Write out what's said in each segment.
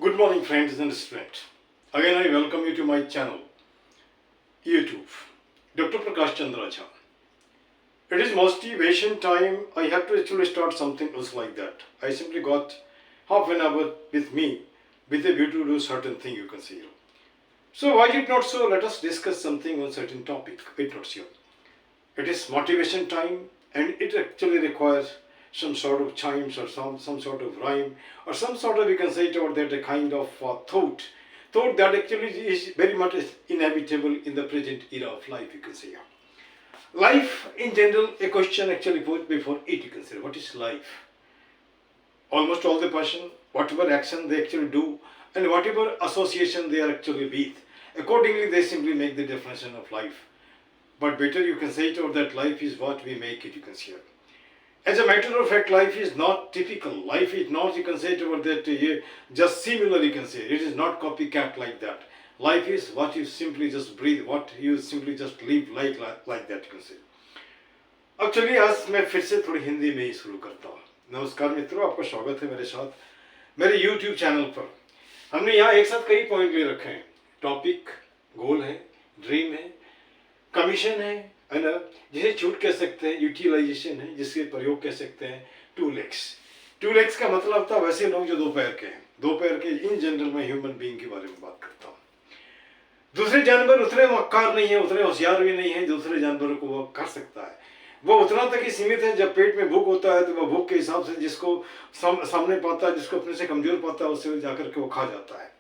Good morning, friends and students. Again, I welcome you to my channel, YouTube, Dr. Prakash Chandra Jha. It is motivation time. I have to actually start something else like that. I simply got half an hour with me with a view to do certain thing you can see. So why it not so? Let us discuss something on certain topic. It not so. It is motivation time, and it actually requires some sort of chimes or some sort of rhyme or some sort of, you can say it over that, a kind of thought that actually is very much inevitable in the present era of life, you can say. Life in general, a question actually put before it, you can say, what is life? Almost all the person, whatever action they actually do and whatever association they are actually with, accordingly they simply make the definition of life. But better you can say it over that life is what we make it, you can say. As a matter of fact, life is not typical. Life is not, you can say it over that, just similar, you can say. It is not copycat like that. Life is what you simply just breathe, what you simply just live like that, you can say. अब चलिए आज मैं फिर से थोड़ी हिंदी में ही शुरू करता हूँ। नमस्कार मित्रों, आपका स्वागत है मेरे साथ मेरे YouTube चैनल पर। हमने यहाँ एक साथ कई पॉइंट ले रखे हैं। टॉपिक, गोल है, ड्रीम है, कमीशन है ना, जिसे छूट कह सकते हैं, यूटिलाइजेशन है, जिसके प्रयोग कह सकते हैं, टू लेग्स का मतलब था वैसे लोग जो दो पैर के हैं, दो पैर के इन जनरल में ह्यूमन बीइंग के बारे में बात करता हूँ। दूसरे जानवर उतने मक्कार नहीं है, उतने होशियार भी नहीं है, दूसरे जानवरों को वो कर सकता है। वो उतना तक ही सीमित है, जब पेट में भूख होता है तो वह भूख के हिसाब से जिसको सामने पाता है, जिसको अपने से कमजोर पाता है, उससे जाकर के वो खा जाता है।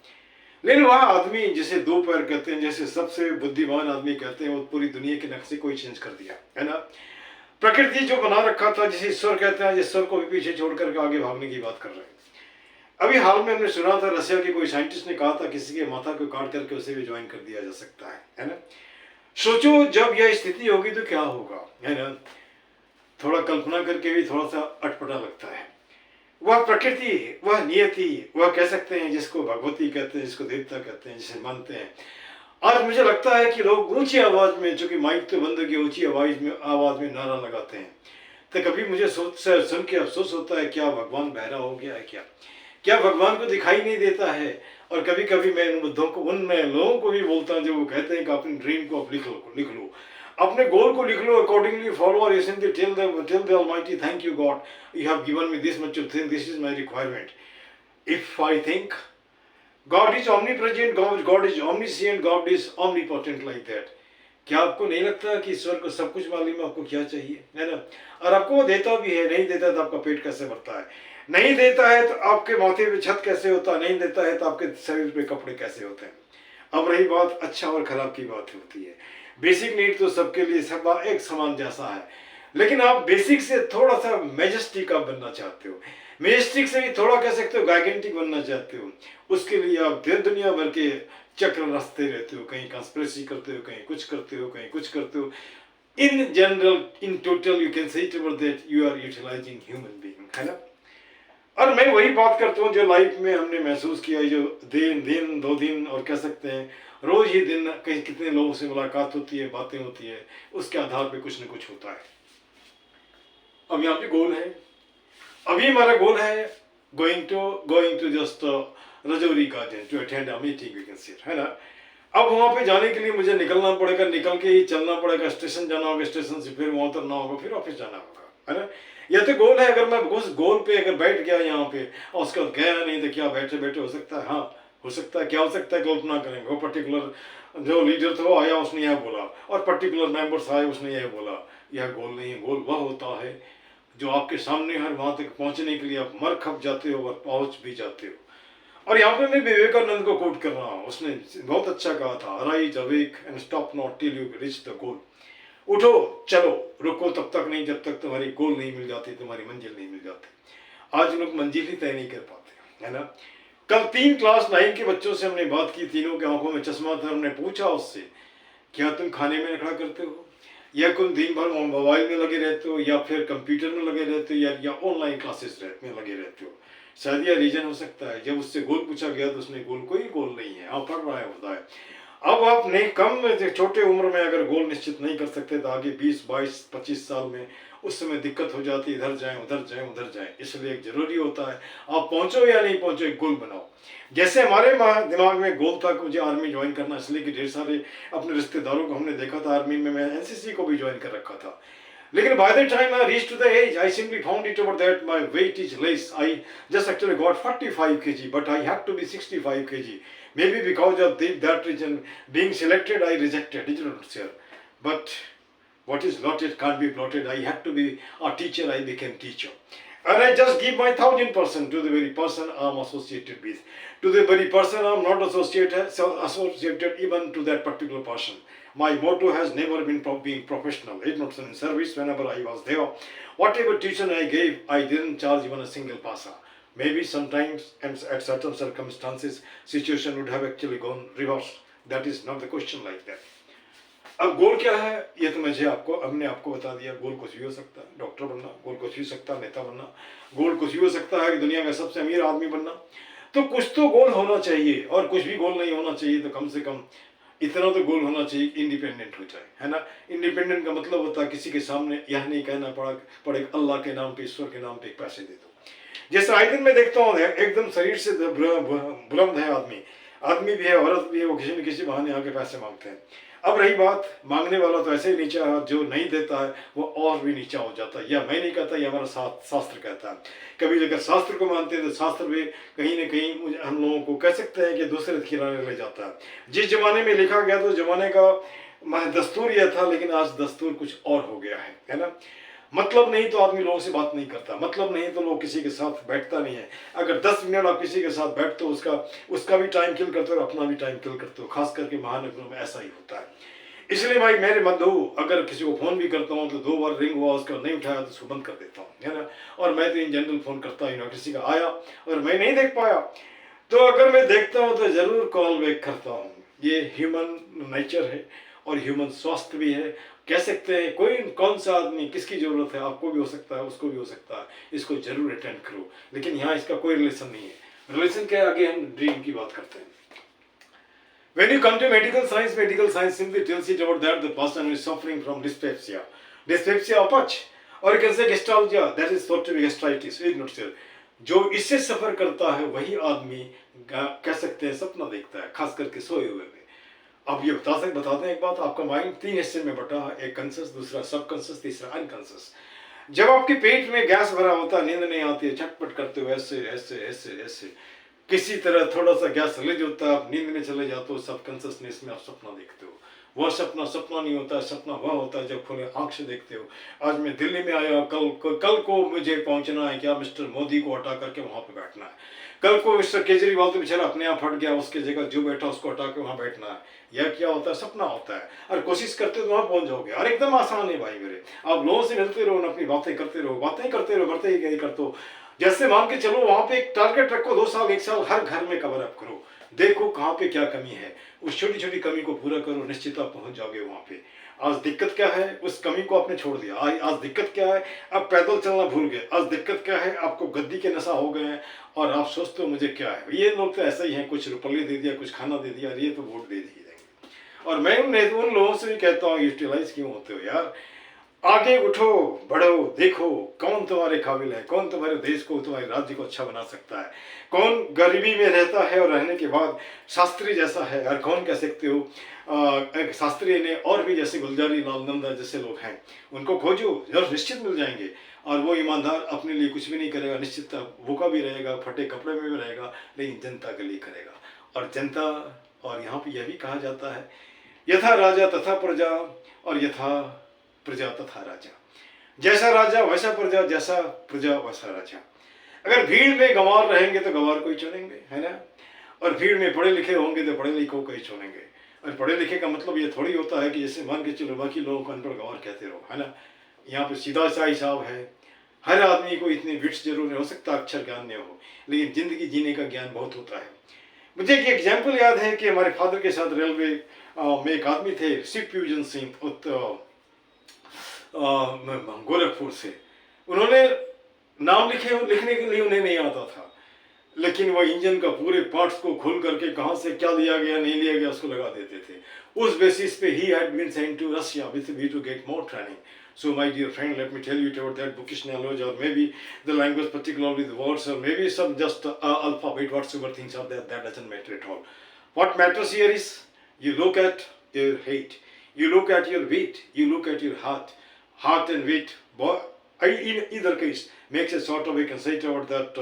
लेकिन वह आदमी जिसे दो पैर कहते हैं, जैसे सबसे बुद्धिमान आदमी कहते हैं, वो पूरी दुनिया के नक्शे को ही चेंज कर दिया है ना। प्रकृति जो बना रखा था, जिसे ईश्वर कहते हैं, ईश्वर को भी पीछे छोड़ करके आगे भागने की बात कर रहे हैं। अभी हाल में हमने सुना था, रशिया के कोई साइंटिस्ट ने कहा था किसी के माथा को काट करके उसे भी ज्वाइन कर दिया जा सकता है ना। सोचो जब यह स्थिति होगी तो क्या होगा, है ना। थोड़ा कल्पना करके भी थोड़ा सा अटपटा लगता है। वह प्रकृति, वह नियति, वह कह सकते हैं जिसको भगवती कहते हैं, जिसको देवता कहते हैं, जिसे मानते हैं। आज मुझे लगता है कि लोग ऊंची आवाज में, चूंकि माइक तो बंद की, ऊंची आवाज में नारा लगाते हैं, तो कभी मुझे सुन के अफसोस होता है, क्या भगवान बहरा हो गया है क्या भगवान को दिखाई नहीं देता है। और कभी कभी मैं उन लोगों को भी बोलता हूँ जो वो कहते हैं कि अपने ड्रीम को आप लिख लो, अपने गोल को लिख लो, अकॉर्डिंगली फॉलो और recently tell the almighty, thank you god, you have given me this much of thing, this is my requirement. If I think God is omnipresent, God is omniscient, God is omnipotent like that. क्या आपको नहीं लगता कि ईश्वर को सब कुछ मालूम है आपको क्या चाहिए, है ना। और आपको वो देता भी है, नहीं देता तो आपका पेट कैसे भरता है, नहीं देता है तो आपके माथे पे छत कैसे होता है, नहीं देता है तो आपके शरीर पे कपड़े कैसे होते हैं। अब रही बात अच्छा और खराब की बात होती है। बेसिक नीड तो सबके लिए सब एक समान जैसा है, लेकिन आप बेसिक से थोड़ा सा मैजेस्टिक आप बनना चाहते हो, मैजेस्टिक से भी थोड़ा कह सकते हो गाइगेंटिक बनना चाहते हो। उसके लिए आप दुनिया भर के चक्र रचते रहते हो, कहीं कंस्पिरेसी करते हो, कहीं कुछ करते हो, कहीं कुछ करते हो। In general, in total, you can say it over that you are utilizing human being, है ना। और मैं वही बात करता हूँ जो लाइफ में हमने महसूस किया, जो दिन 2 दिन और कह सकते हैं रोज ही दिन, कहीं कितने लोगों से मुलाकात होती है, बातें होती है, उसके आधार पर कुछ न कुछ होता है। अब यहाँ पे गोल है, अभी हमारा गोल है going to just Rajouri garden to attend a meeting, we can see, है ना। अब वहाँ पे जाने के लिए मुझे निकलना पड़ेगा, निकल के ही चलना पड़ेगा, स्टेशन जाना होगा, स्टेशन से फिर वहाँ उतरना होगा, फिर ऑफिस जाना होगा, है ना। यह तो गोल है। अगर मैं उस गोल पे अगर बैठ गया यहाँ पे और उसके बाद गया नहीं तो क्या बैठे बैठे हो सकता है, हाँ हो सकता है, क्या हो सकता है, कल्पना करेंगे वो पर्टिकुलर जो लीडर था वो आया, उसने यह बोला, और पर्टिकुलर मेंबर्स आए, उसने यह बोला। यह गोल नहीं है। गोल वह होता है जो आपके सामने हर वहां तक पहुंचने के लिए आप मर खप जाते हो और पहुंच भी जाते हो। और यहाँ पे मैं विवेकानंद को कोट कर रहा हूँ, उसने बहुत अच्छा कहा था, arise awake and stop not till you reach the goal. उठो, चलो, रुको तब तक नहीं जब तक तुम्हारी गोल नहीं मिल जाती, तुम्हारी मंजिल नहीं मिल जाती। आज लोग मंजिल ही तय नहीं कर पाते, है ना। कल 3 क्लास 9 के बच्चों से हमने बात की, तीनों के आंखों में चश्मा था। हमने पूछा उससे, क्या तुम खाने में नखरा करते हो, या तुम दिन भर मोबाइल में लगे रहते हो, या फिर कंप्यूटर में लगे रहते हो, या ऑनलाइन क्लासेस में लगे रहते हो। शायद यह रीजन हो सकता है। जब उससे गोल पूछा गया तो उसने गोल, कोई गोल नहीं है, आप पढ़ रहा है होता है। अब आप नहीं, कम छोटे उम्र में अगर गोल निश्चित नहीं कर सकते तो आगे 20, 22, 25 साल में उस समय दिक्कत हो जाती, इधर जाएं उधर जाएं उधर जाएं। इसलिए एक ज़रूरी होता है आप पहुंचो या नहीं पहुंचो, एक गोल बनाओ। जैसे हमारे दिमाग में गोल था कि मुझे आर्मी ज्वाइन करना, इसलिए कि ढेर सारे अपने रिश्तेदारों को हमने देखा था आर्मी में, मैं एनसीसी को भी ज्वाइन कर रखा था। लेकिन by the time I reached to the age, I simply found it out that my weight is less. I just actually got 45 kg, but I had to be 65 kg. Maybe because of that reason, being selected, I rejected. Did you know, sir? But what is blotted can't be blotted. I had to be a teacher, I became teacher. And I just give my 1000% to the very person I'm associated with. To the very person I'm not associated even to that particular person. My motto has never been being professional. It's not in service whenever I was there. Whatever tuition I gave, I didn't charge even a single paisa. Maybe sometimes and at certain circumstances, situation would have actually gone reverse. That is not the question like that. अब गोल क्या है ये तो मुझे हमने आपको बता दिया। गोल कुछ भी हो सकता है, डॉक्टर बनना, गोल कुछ भी हो सकता है, नेता बनना, गोल कुछ भी हो सकता है कि दुनिया का सबसे अमीर आदमी बनना। तो कुछ तो गोल होना चाहिए, और कुछ भी गोल नहीं होना चाहिए तो कम से कम इतना तो गोल होना चाहिए कि इंडिपेंडेंट हो जाए, है ना। इंडिपेंडेंट का मतलब होता है किसी के सामने यह नहीं कहना पड़े अल्लाह के नाम पे, ईश्वर के नाम पे पैसे दे दो। जैसे आए दिन में देखता हूँ एकदम शरीर से बुलंद है आदमी भी है, औरत भी है, वो किसी न किसी बहाने आके पैसे मांगते हैं। अब रही बात मांगने वाला तो ऐसे ही नीचा है, जो नहीं देता है वो और भी नीचा हो जाता है। या मैं नहीं कहता, यह हमारा शास्त्र कहता है। कभी अगर शास्त्र को मानते हैं तो शास्त्र भी कहीं ना कहीं हम लोगों को कह सकते हैं कि दूसरे किनारे ले जाता है। जिस जमाने में लिखा गया तो जमाने का दस्तूर यह था, लेकिन आज दस्तूर कुछ और हो गया है ना। मतलब नहीं तो आदमी लोगों से बात नहीं करता, मतलब नहीं तो लोग किसी के साथ बैठता नहीं है। अगर 10 मिनट आप किसी के साथ बैठते हो, उसका भी टाइम किल करते हो, अपना भी टाइम किल करते हो। खास करके महानगरों में ऐसा ही होता है। इसलिए भाई मेरे मत हो, अगर किसी को फ़ोन भी करता हूँ तो 2 बार रिंग हुआ, उसका नहीं उठाया तो उसको बंद कर देता हूँ, है ना। और मैं तो इन जनरल फ़ोन करता ही ना, किसी का आया और मैं नहीं देख पाया तो अगर मैं देखता हूँ तो ज़रूर कॉल बैक करता हूँ। ये ह्यूमन नेचर है और ह्यूमन स्वास्थ्य भी है। कह सकते हैं कोई कौन सा आदमी किसकी ज़रूरत है, आपको भी हो सकता है, उसको भी हो सकता है, इसको जरूर अटेंड करो। लेकिन यहाँ इसका कोई रिलेशन नहीं है। रिलेशन के आगे हम ड्रीम की बात करते हैं। When you come to medical science simply tells you about that the person who is suffering from dyspepsia, अपच, और कैसे गैस्ट्रालजिया, that is thought to be gastritis, not sure। जो इससे सफर करता है वही आदमी कह सकते हैं सपना देखता है, खास करके सोए हुए में। अब ये बताते हैं एक बात, आपका माइंड 3 हिस्से में बटा है, एक कॉन्शियस, दूसरा सबकॉन्शियस, तीसरा अनकॉन्शियस। जब आपके पेट में गैस भरा होता है, नींद नहीं आती है, छटपट करते हो ऐसे ऐसे ऐसे ऐसे, किसी तरह थोड़ा सा गैस रिलीज होता है, आप नींद में चले जाते हो, सबकॉन्शियसनेस में आप सपना देखते हो। वह सपना नहीं होता है, सपना वह होता है जब खुले आंख से देखते हो। आज मैं दिल्ली में आया, कल को मुझे पहुंचना है, क्या मिस्टर मोदी को हटा करके वहां पे बैठना है। कल को मिस्टर केजरीवाल तो बेचारा अपने आप हट गया, उसके जगह जो बैठा उसको हटा के वहां बैठना है। यह क्या होता है, सपना होता है। और कोशिश करते हो तो वहां पहुंच जाओगे। और एकदम आसान है भाई मेरे, आप लोगों से मिलते रहो, अपनी बातें करते रहो, करते ही करते हो। जैसे मान के चलो वहां पे एक टारगेट रखो, 2 साल 1 साल हर घर में कवर अप करो, देखो कहाँ पे क्या कमी है, उस छोटी छोटी कमी को पूरा करो, निश्चित आप पहुंच जाओगे वहां पे। आज दिक्कत क्या है, उस कमी को आपने छोड़ दिया। आज दिक्कत क्या है, आप पैदल चलना भूल गए। आज दिक्कत क्या है, आपको गद्दी के नशा हो गए हैं और आप सोचते हो मुझे क्या है। ये लोग तो ऐसा ही हैं, कुछ रुपये दे दिया, कुछ खाना दे दिया, ये तो वोट दे दिए देंगे। और मैं उन लोगों से भी कहता हूँ, यूटिलाइज क्यों होते हो यार, आगे उठो, बढ़ो, देखो कौन तुम्हारे काबिल है, कौन तुम्हारे देश को, तुम्हारे राज्य को अच्छा बना सकता है, कौन गरीबी में रहता है और रहने के बाद शास्त्री जैसा है, और कौन कह सकते हो शास्त्री ने और भी जैसे गुलजारी लाल नंदा जैसे लोग हैं, उनको खोजो, जरूर निश्चित मिल जाएंगे। और वो ईमानदार अपने लिए कुछ भी नहीं करेगा, निश्चित भूखा भी रहेगा, फटे कपड़े में भी रहेगा, लेकिन जनता के लिए करेगा। और जनता, और यहाँ पे यह भी कहा जाता है, यथा राजा तथा प्रजा, और यथा प्रजा तथा राजा। जैसा राजा वैसा प्रजा, जैसा प्रजा वैसा राजा। अगर भीड़ में गंवार रहेंगे तो गंवार को ही चुनेंगे, है ना। और भीड़ में पढ़े लिखे होंगे तो पढ़े लिखों को ही चुनेंगे। और पढ़े लिखे का मतलब ये थोड़ी होता है कि जैसे मान के चलो बाकी लोगों को अनपढ़ गंवार कहते रहो, है ना। यहाँ पे सीधा सा हिसाब है, हर आदमी को इतनी विट्स जरूर नहीं हो सकता, अक्षर ज्ञान नहीं हो, लेकिन जिंदगी जीने का ज्ञान बहुत होता है। मुझे एक एग्जाम्पल याद है कि हमारे फादर के साथ रेलवे में एक आदमी थे, शिव फ्यूजन सिंह, गोरखपुर से। उन्होंने नाम लिखने के लिए उन्हें नहीं आता था, लेकिन वह इंजन का पूरे पार्ट्स को खोल करके कहाँ से क्या लिया गया नहीं लिया गया उसको लगा देते थे। उस बेसिस पे ही had been sent to Russia with we to get more training. So my dear friend, let me tell you about that bookish knowledge, or maybe the language, particularly the words, or maybe some just alphabet, whatsoever things are there, that doesn't matter at all. What matters here is you look at your height, you look at your weight, you look at your heart and weight. In either case, makes a sort of, we can say about that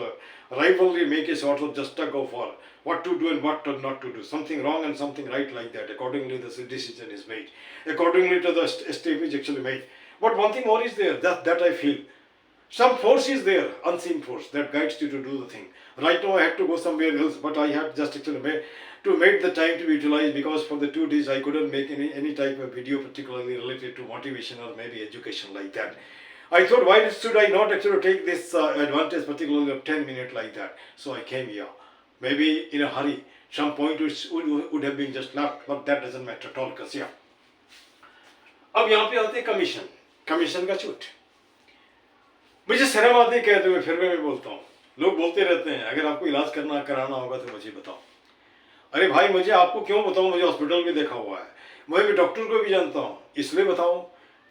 rivalry, make a sort of just tug of war, what to do and what not to do, something wrong and something right, like that. Accordingly, the decision is made. Accordingly to the step is actually made. But one thing more is there, that I feel. Some force is there, unseen force, that guides you to do the thing. Right now I had to go somewhere else, but I had just actually made the time to utilize, because for the 2 days I couldn't make any type of video particularly related to motivation or maybe education like that. I thought, why should I not actually take this advantage, particularly of 10 minutes like that? So I came here. Maybe in a hurry, some point which would have been just left, but that doesn't matter at all, because yeah. अब यहाँ पे आते हैं commission का छूट। मुझे शर्म आती है कहते हुए, फिर भी मैं बोलता हूँ। लोग बोलते रहते हैं, अगर आपको इलाज कराना होगा तो मुझे बताओ। अरे भाई, मुझे आपको क्यों बताऊँ, मुझे हॉस्पिटल में देखा हुआ है, मैं डॉक्टर को भी जानता हूँ, इसलिए बताऊँ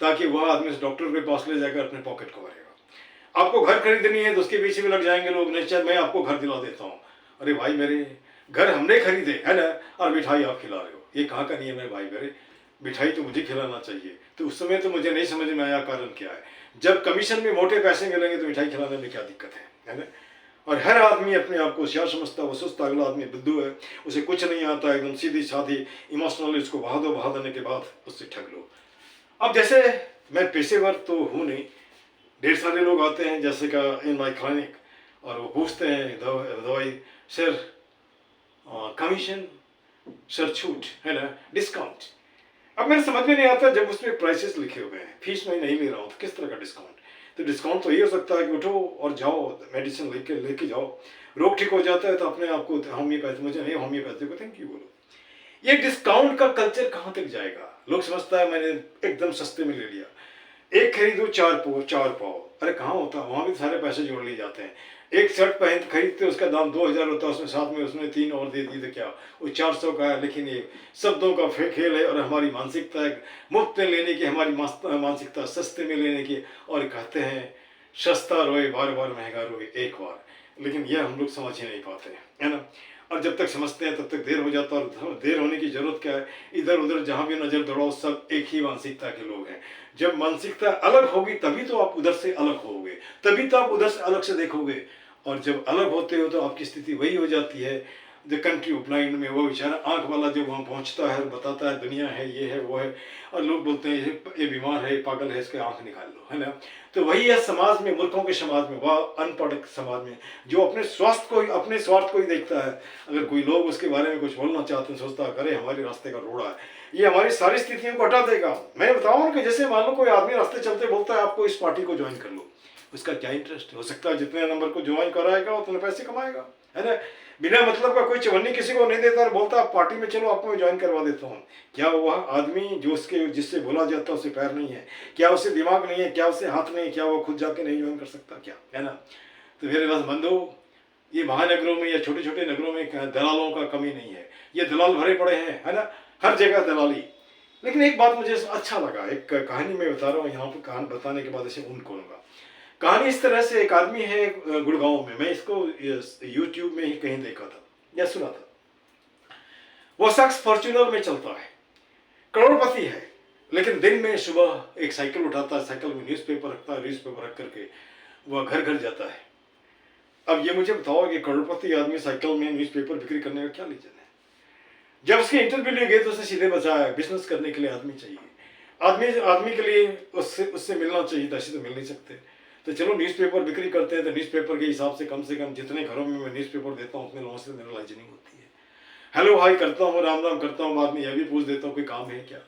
ताकि वह आदमी इस डॉक्टर के पास ले जाकर अपने पॉकेट को भरेगा। आपको घर खरीदनी है तो उसके पीछे भी लग जाएंगे लोग, निश्चय मैं आपको घर दिला देता हूँ। अरे भाई, मेरे घर हमने खरीदे है ना, और मिठाई आप खिला रहे हो, ये कहाँ का नियम है भाई मेरे? मिठाई तो मुझे खिलाना चाहिए। तो उस समय तो मुझे नहीं समझ में आया कारण क्या है। जब कमीशन में मोटे पैसे मिलेंगे तो मिठाई खिलाने में क्या दिक्कत है ना? और हर आदमी अपने आप को होशियार समझता है, वो सुस्त अगला आदमी बुद्धू है, उसे कुछ नहीं आता, एकदम सीधी साधी इमोशनली उसको बहा देने के बाद उससे ठग लो। अब जैसे मैं पेशेवर तो हूँ नहीं, ढेर सारे लोग आते हैं जैसे का इन माई क्लिनिक, और वो पूछते हैं दवाई सर कमीशन, सर छूट है ना, डिस्काउंट। अब मेरे समझ में नहीं आता, जब उसमें प्राइसेस लिखे हुए हैं, फीस मैं नहीं ले रहा हूँ, तो किस तरह का डिस्काउंट? तो डिस्काउंट तो ये हो सकता है कि उठो और जाओ, मेडिसिन लेके जाओ, रोग ठीक हो जाता है तो अपने आप को होम्योपैथी, मुझे नहीं होम्योपैथी को थैंक यू बोलो। ये डिस्काउंट का कल्चर कहाँ तक जाएगा? लोग समझता है मैंने एकदम सस्ते में ले लिया, एक खरीदो चार पाओ। अरे कहाँ होता, वहाँ भी सारे पैसे जोड़ लिए जाते हैं। एक शर्ट खरीदते उसका दाम 2000 होता है, उसमें साथ में उसने 3 और दे दी तो क्या वो 400 का है। लेकिन ये शब्दों का खेल है, और हमारी मानसिकता है मुफ्त में लेने की, हमारी मानसिकता सस्ते में लेने की, और कहते हैं सस्ता रोए बार बार, महंगा रोए एक बार। लेकिन यह हम लोग समझ ही नहीं पाते है ना। और जब तक समझते हैं तब तक देर हो जाता है, और देर होने की जरूरत क्या है? इधर उधर जहाँ भी नजर दौड़ाओ, सब एक ही मानसिकता के लोग हैं। जब मानसिकता अलग होगी तभी तो आप उधर से अलग होगे, तभी तो आप उधर से अलग से देखोगे। और जब अलग होते हो तो आपकी स्थिति वही हो जाती है। द कंट्री ऑफ ब्लाइंड में वो बेचारा आंख वाला जब वहाँ पहुँचता है, बताता है दुनिया है, ये है वो है, और लोग बोलते हैं ये बीमार है, ये पागल है, इसके आंख निकाल लो, है ना। तो वही है समाज में, मूर्खों के समाज में, वह अनपढ़ समाज में, जो अपने स्वास्थ्य को ही, अपने स्वार्थ को ही देखता है। अगर कोई लोग उसके बारे में कुछ बोलना चाहते हैं, सोचता है करे हमारे रास्ते का रोड़ा है, ये हमारी सारी स्थितियों को हटा देगा। मैं बताऊँ कि जैसे मान लो कोई आदमी रास्ते चलते बोलता है आपको इस पार्टी को ज्वाइन कर लो, उसका क्या इंटरेस्ट हो सकता है? जितने नंबर को ज्वाइन कराएगा उतने पैसे कमाएगा, है ना। बिना मतलब का कोई चवन्नी किसी को नहीं देता और बोलता आप पार्टी में चलो, आपको मैं ज्वाइन करवा देता हूँ। क्या वह आदमी जो उसके जिससे बोला जाता है उसे पैर नहीं है क्या? उसे दिमाग नहीं है क्या? उसे हाथ नहीं है क्या? वो खुद जाके नहीं ज्वाइन कर सकता क्या? है ना। तो मेरे पास बंधु, ये महानगरों में या छोटे छोटे नगरों में दलालों का कमी नहीं है, ये दलाल भरे पड़े हैं, है ना, हर जगह दलाली। लेकिन एक बात मुझे अच्छा लगा, एक कहानी मैं बता रहा हूँ यहाँ पर, कहानी बताने के बाद इसे उन कहूँगा। कहानी इस तरह से, एक आदमी है गुड़गांव में, मैं इसको यूट्यूब में ही कहीं देखा था या सुना था। वो शख्स फॉर्च्यूनर में चलता है, करोड़पति है, लेकिन दिन में सुबह एक साइकिल उठाता है, साइकिल में न्यूज़पेपर रखता है, न्यूज़पेपर रख करके वह घर घर जाता है। अब ये मुझे बताओ कि करोड़पति आदमी साइकिल में न्यूज़पेपर बिक्री करने का क्या रीजन है? जब उसके इंटरव्यू लिए गए तो उसे सीधे बताया बिजनेस करने के लिए आदमी चाहिए, आदमी के लिए उससे मिलना चाहिए, ऐसे तो मिल नहीं सकते। तो चलो न्यूज़पेपर बिक्री करते हैं, तो न्यूज़पेपर के हिसाब से कम जितने घरों में मैं न्यूज़पेपर देता हूँ उतने लोगों से मेरा लाइजनिंग होती है, हेलो हाई करता हूँ, राम राम करता हूँ, बाद में यह भी पूछ देता हूँ कोई काम है क्या।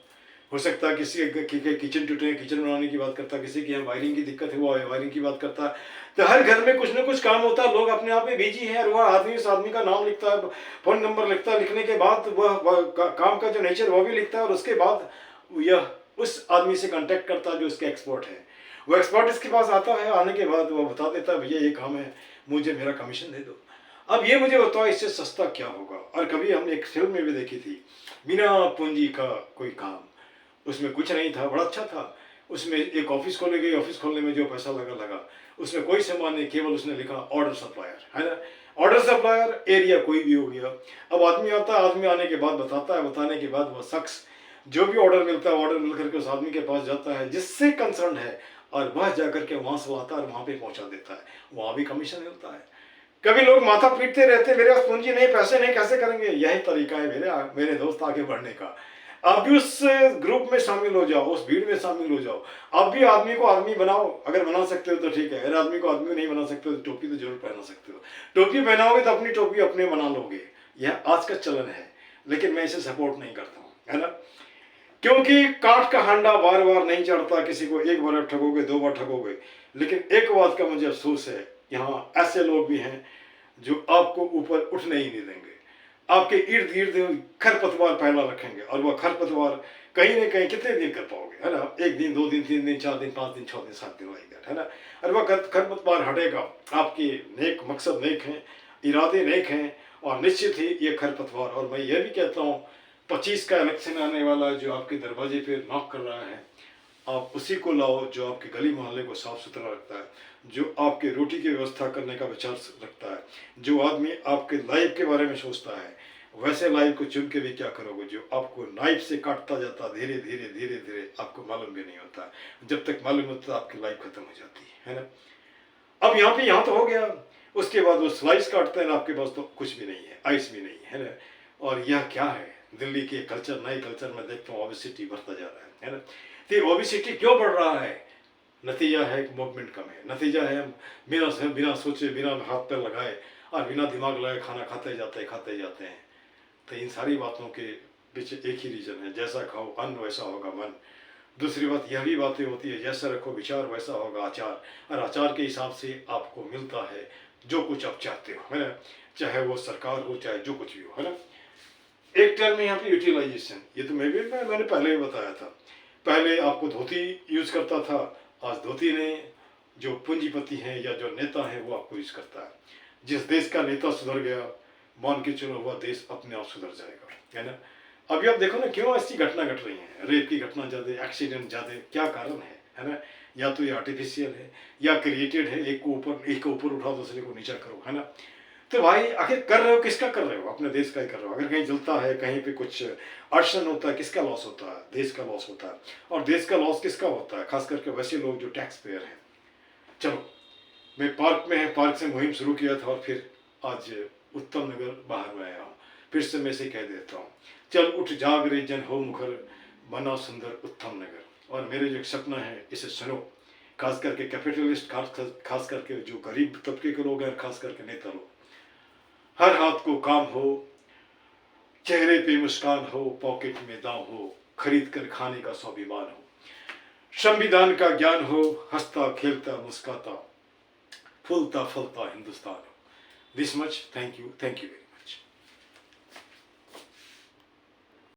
हो सकता है किसी के किचन टूटे हैं, किचन बनाने की बात करता है, किसी के यहाँ वायरिंग की दिक्कत है, वो वायरिंग की बात करता है। तो हर घर में कुछ ना कुछ काम होता है, लोग अपने आप में बिजी हैं, और वह आदमी उस आदमी का नाम लिखता है, फ़ोन नंबर लिखता है, लिखने के बाद वह काम का जो नेचर वह भी लिखता है, और उसके बाद यह उस आदमी से कॉन्टैक्ट करता है जो उसके एक्सपर्ट है। वो एक्सपर्ट इसके पास आता है, आने के बाद वो बता देता है भैया ये काम है, मुझे मेरा कमीशन दे दो। अब ये मुझे बताओ इससे सस्ता क्या होगा? और कभी हमने एक फिल्म में भी देखी थी, बिना पूंजी का कोई काम, उसमें कुछ नहीं था, बड़ा अच्छा था। उसमें एक ऑफिस खोली गई, ऑफिस खोलने में जो पैसा लगा उसमें कोई सामान नहीं, केवल उसने लिखा ऑर्डर सप्लायर, है ना। ऑर्डर सप्लायर, एरिया कोई भी हो गया। अब आदमी आता है, आदमी आने के बाद बताता है, बताने के बाद वह शख्स जो भी ऑर्डर मिलता है, ऑर्डर मिल करके उस आदमी के पास जाता है जिससे कंसर्न है, और वह जाकर के वहाँ से लाता है और वहाँ पे पहुँचा देता है, वहाँ भी कमीशन मिलता है। कभी लोग माथा पीटते रहते, मेरे पास पूंजी नहीं, पैसे नहीं, कैसे करेंगे। यही तरीका है मेरे दोस्त आगे बढ़ने का। आप भी उस ग्रुप में शामिल हो जाओ, उस भीड़ में शामिल हो जाओ। आप भी आदमी को आदमी बनाओ, अगर बना सकते हो तो ठीक है, अगर आदमी को आदमी नहीं बना सकते हो तो टोपी तो जरूर पहना सकते हो। टोपी पहनाओगे तो अपनी टोपी अपने बना लोगे, यह आज का चलन है, लेकिन मैं इसे सपोर्ट नहीं करता हूँ, है ना। क्योंकि काठ का हांडा बार बार नहीं चढ़ता, किसी को एक बार ठगोगे, 2 बार ठगोगे। लेकिन एक बात का मुझे अफसोस है, यहाँ ऐसे लोग भी हैं जो आपको ऊपर उठने ही नहीं देंगे, आपके इर्द गिर्द खरपतवार फैला रखेंगे, और वह खरपतवार कहीं ना कहीं कितने दिन कर पाओगे, है ना। 1 दिन, 2 दिन, 3 दिन, 4 दिन, 5 दिन, 6 दिन, 7 दिन लगेगा, है ना। और वह खरपतवार हटेगा, आपके नेक मकसद नेक हैं, इरादे नेक हैं, और निश्चित ही ये खरपतवार। और मैं ये भी कहता हूँ 25 का इलेक्शन आने वाला है, जो आपके दरवाजे पे नॉक कर रहा है, आप उसी को लाओ जो आपके गली मोहल्ले को साफ सुथरा रखता है, जो आपके रोटी की व्यवस्था करने का विचार रखता है, जो आदमी आपके लाइफ के बारे में सोचता है। वैसे लाइफ को चुन के भी क्या करोगे जो आपको नाइफ से काटता जाता, धीरे धीरे धीरे धीरे, आपको मालूम भी नहीं होता। जब तक मालूम होता आपकी लाइफ खत्म हो जाती है ना। अब यहाँ तो हो गया, उसके बाद वो स्लाइस काटते हैं, आपके पास तो कुछ भी नहीं है, आइस भी नहीं है ना। और यह क्या है, दिल्ली के कल्चर, नए कल्चर में देखता हूँ ओबेसिटी बढ़ता जा रहा है ना। तो ओबेसिटी क्यों बढ़ रहा है? नतीजा है कि मूवमेंट कम है, नतीजा है बिना सोचे, बिना हाथ पैर लगाए और बिना दिमाग लगाए खाना खाते जाते हैं। तो इन सारी बातों के पीछे एक ही रीजन है, जैसा खाओ अन्न वैसा होगा मन। दूसरी बात यह भी बातें होती है, जैसा रखो विचार वैसा होगा आचार, और आचार के हिसाब से आपको मिलता है जो कुछ आप चाहते हो, है ना। चाहे वो सरकार हो, चाहे जो कुछ भी हो, है ना। एक टर्म में यहाँ पे यूटिलाइजेशन, ये तो मैंने पहले ही बताया था। पहले आपको धोती यूज करता था, आज धोती ने जो पूंजीपति हैं या जो नेता है वो आपको यूज करता है। जिस देश का नेता सुधर गया, मान के चलो वह देश अपने आप सुधर जाएगा, है ना। अभी आप देखो ना क्यों ऐसी घटना घट रही है, रेप की घटना ज़्यादा, एक्सीडेंट ज़्यादा, क्या कारण है ना। या तो ये आर्टिफिशियल है या क्रिएटेड है, एक को ऊपर उठाओ दूसरे को नीचा करो, है ना। तो भाई आखिर कर रहे हो किसका कर रहे हो? अपने देश का ही कर रहे हो। अगर कहीं जलता है, कहीं पे कुछ अड़चन होता है, किसका लॉस होता है? देश का लॉस होता है। और देश का लॉस किसका होता है? खास करके वैसे लोग जो टैक्स पेयर हैं। चलो, मैं पार्क में है, पार्क से मुहिम शुरू किया था और फिर आज उत्तम नगर बाहर में आया हूँ। फिर से मैं से कह देता हूँ, चल उठ जाग रे जन हो मुखर, बना सुंदर उत्तम नगर। और मेरे जो एक सपना है इसे सुनो, खास करके कैपिटलिस्ट, खास करके जो गरीब तबके के लोग हैं, खास करके नेता लोग। हर हाथ को काम हो, चेहरे पे मुस्कान हो, पॉकेट में दाम हो, खरीद कर खाने का स्वाभिमान हो, संविधान का ज्ञान हो, हंसता खेलता मुस्काता फूलता फलता हिंदुस्तान हो। This much, thank you very much.